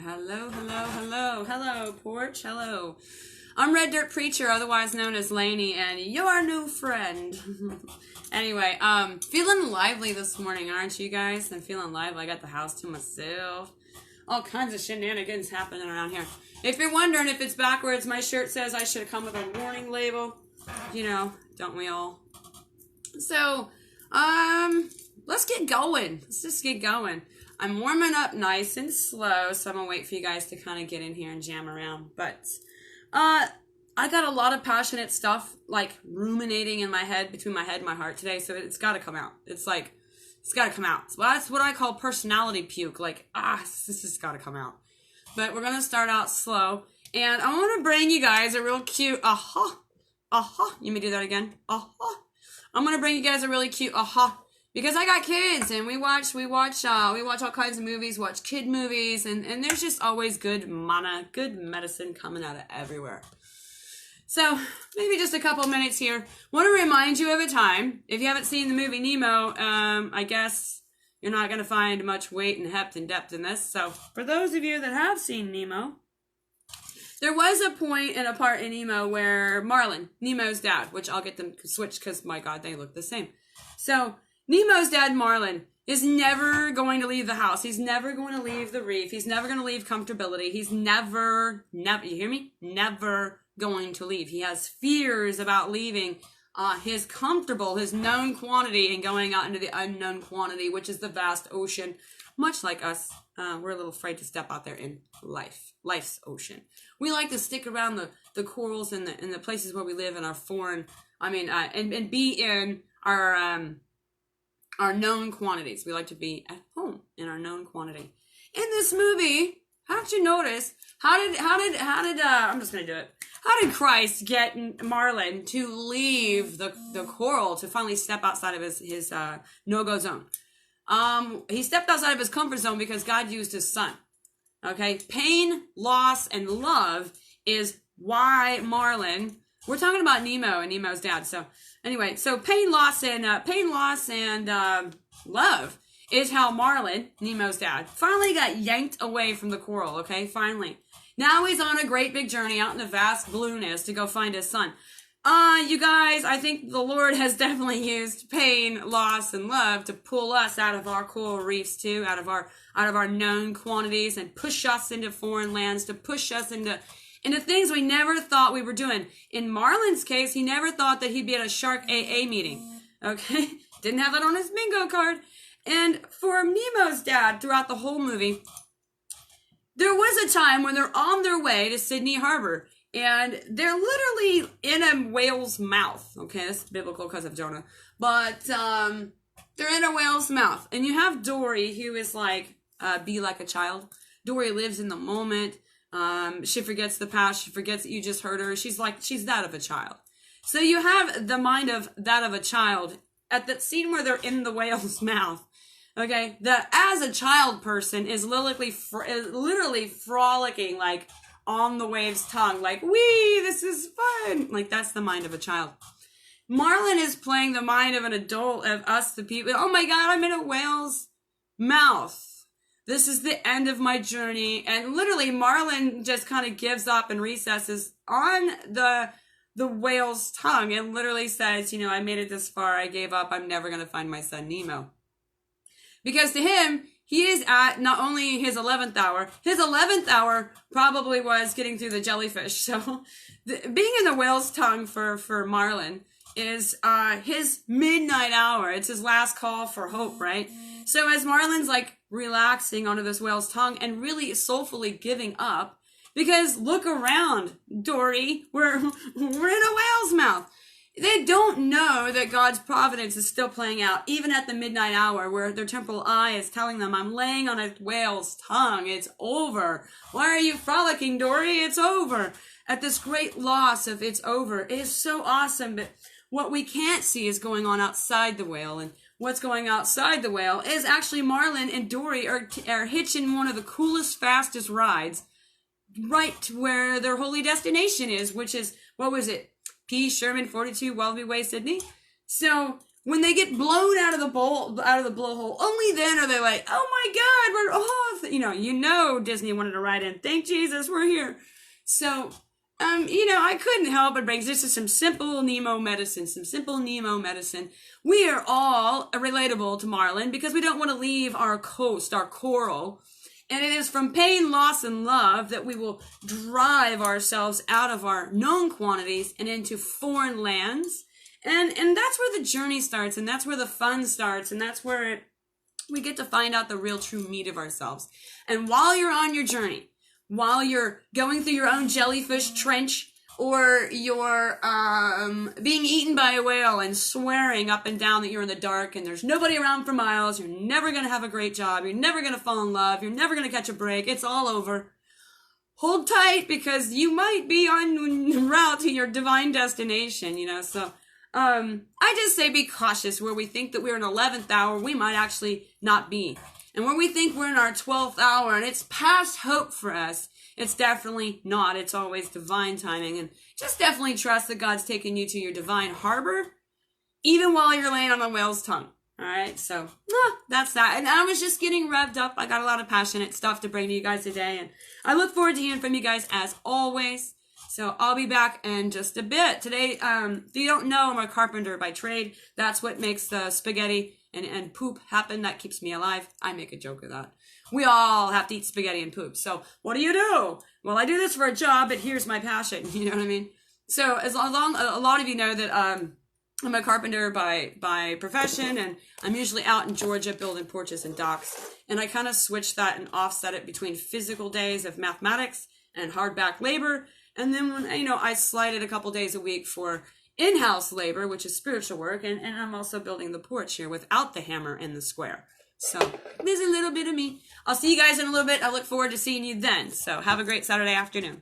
Hello, hello, hello, hello, porch, hello. I'm Red Dirt Preacher, otherwise known as Lainey, and your new friend. Anyway, feeling lively this morning, aren't you guys? I'm feeling lively. I got the house to myself. All kinds of shenanigans happening around here. If you're wondering if it's backwards, my shirt says I should have come with a warning label. You know, don't we all? So, let's get going. Let's just get going. I'm warming up nice and slow, so I'm going to wait for you guys to kind of get in here and jam around. But, I got a lot of passionate stuff, like, ruminating in my head, between my head and my heart today, so it's got to come out. It's like, it's got to come out. So that's what I call personality puke. Like, this has got to come out. But we're going to start out slow. And I want to bring you guys a real cute, You may do that again. I'm going to bring you guys a really cute, because I got kids, and we watch all kinds of movies, watch kid movies, and there's just always good medicine coming out of everywhere. So, maybe just a couple minutes here. Want to remind you of a time. If you haven't seen the movie Nemo, I guess you're not going to find much weight and heft and depth in this. So, for those of you that have seen Nemo, there was a point and a part in Nemo where Marlin, Nemo's dad, which I'll get them switched because, my God, they look the same. So, Nemo's dad, Marlin, is never going to leave the house. He's never going to leave the reef. He's never going to leave comfortability. He's never, you hear me? Never going to leave. He has fears about leaving his known quantity and going out into the unknown quantity, which is the vast ocean. Much like us, we're a little afraid to step out there in life's ocean. We like to stick around the corals and the places where we live in our foreign, and be in our known quantities. We like to be at home in our known quantity. In this movie, how did you notice? How did I'm just gonna do it. How did Christ get Marlin to leave the coral to finally step outside of his no-go zone? He stepped outside of his comfort zone because God used his son. Okay? Pain, loss, and love is why Marlin, we're talking about Nemo and Nemo's dad. So anyway, so pain, loss, and love is how Marlin, Nemo's dad, finally got yanked away from the coral. Okay, finally. Now he's on a great big journey out in the vast blueness to go find his son. You guys, I think the Lord has definitely used pain, loss, and love to pull us out of our coral reefs too, out of our known quantities, and push us into foreign lands, to push us into things we never thought we were doing. In Marlin's case, he never thought that he'd be at a shark AA meeting. Okay? Didn't have that on his bingo card. And for Nemo's dad, throughout the whole movie, there was a time when they're on their way to Sydney Harbor, and they're literally in a whale's mouth. Okay, that's biblical because of Jonah. But they're in a whale's mouth. And you have Dory, who is like, be like a child. Dory lives in the moment. She forgets the past. She forgets that you just heard her. She's that of a child. So you have the mind of that of a child at that scene where they're in the whale's mouth. Okay, that as a child person is literally frolicking, like, on the wave's tongue, like, wee, this is fun. Like, that's the mind of a child. Marlin is playing the mind of an adult, of us, the people. Oh my God, I'm in a whale's mouth. This is the end of my journey. And literally, Marlin just kind of gives up and recesses on the whale's tongue and literally says, I made it this far. I gave up. I'm never going to find my son Nemo. Because to him, he is at not only his 11th hour probably was getting through the jellyfish. So being in the whale's tongue for Marlin is his midnight hour. It's his last call for hope, right? So as Marlin's like relaxing onto this whale's tongue and really soulfully giving up, because look around, Dory, we're in a whale's mouth. They don't know that God's providence is still playing out, even at the midnight hour, where their temporal eye is telling them, I'm laying on a whale's tongue. It's over. Why are you frolicking, Dory? It's over. At this great loss of it's over. It is so awesome, but what we can't see is going on outside the whale. And what's going outside the whale is actually Marlin and Dory are hitching one of the coolest, fastest rides right to where their holy destination is, which is, what was it? P. Sherman 42 Welby Way, Sydney. So when they get blown out of the blowhole, only then are they like, oh my God, we're off. You know Disney wanted to write in, thank Jesus, we're here. So, I couldn't help but bring this is some simple Nemo medicine, We are all relatable to Marlin because we don't want to leave our coast, our coral. And it is from pain, loss, and love that we will drive ourselves out of our known quantities and into foreign lands. And that's where the journey starts, and that's where the fun starts, and that's where we get to find out the real true meat of ourselves. And while you're on your journey, while you're going through your own jellyfish trench, or you're being eaten by a whale and swearing up and down that you're in the dark and there's nobody around for miles, you're never going to have a great job, you're never going to fall in love, you're never going to catch a break, it's all over. Hold tight, because you might be en route to your divine destination, so I just say be cautious. Where we think that we're in 11th hour, we might actually not be. And where we think we're in our 12th hour and it's past hope for us, it's definitely not. It's always divine timing. And just definitely trust that God's taking you to your divine harbor, even while you're laying on a whale's tongue. All right, so that's that. And I was just getting revved up. I got a lot of passionate stuff to bring to you guys today. And I look forward to hearing from you guys as always. So I'll be back in just a bit. Today, if you don't know, I'm a carpenter by trade. That's what makes the spaghetti and poop happen. That keeps me alive. I make a joke of that. We all have to eat spaghetti and poop. So what do? Well, I do this for a job, but here's my passion. You know what I mean? So a lot of you know that I'm a carpenter by profession, and I'm usually out in Georgia building porches and docks. And I kind of switch that and offset it between physical days of mathematics and hardback labor. And then when, I slide it a couple days a week for in-house labor, which is spiritual work. And I'm also building the porch here without the hammer and the square. So there's a little bit of me. I'll see you guys in a little bit. I look forward to seeing you then. So have a great Saturday afternoon.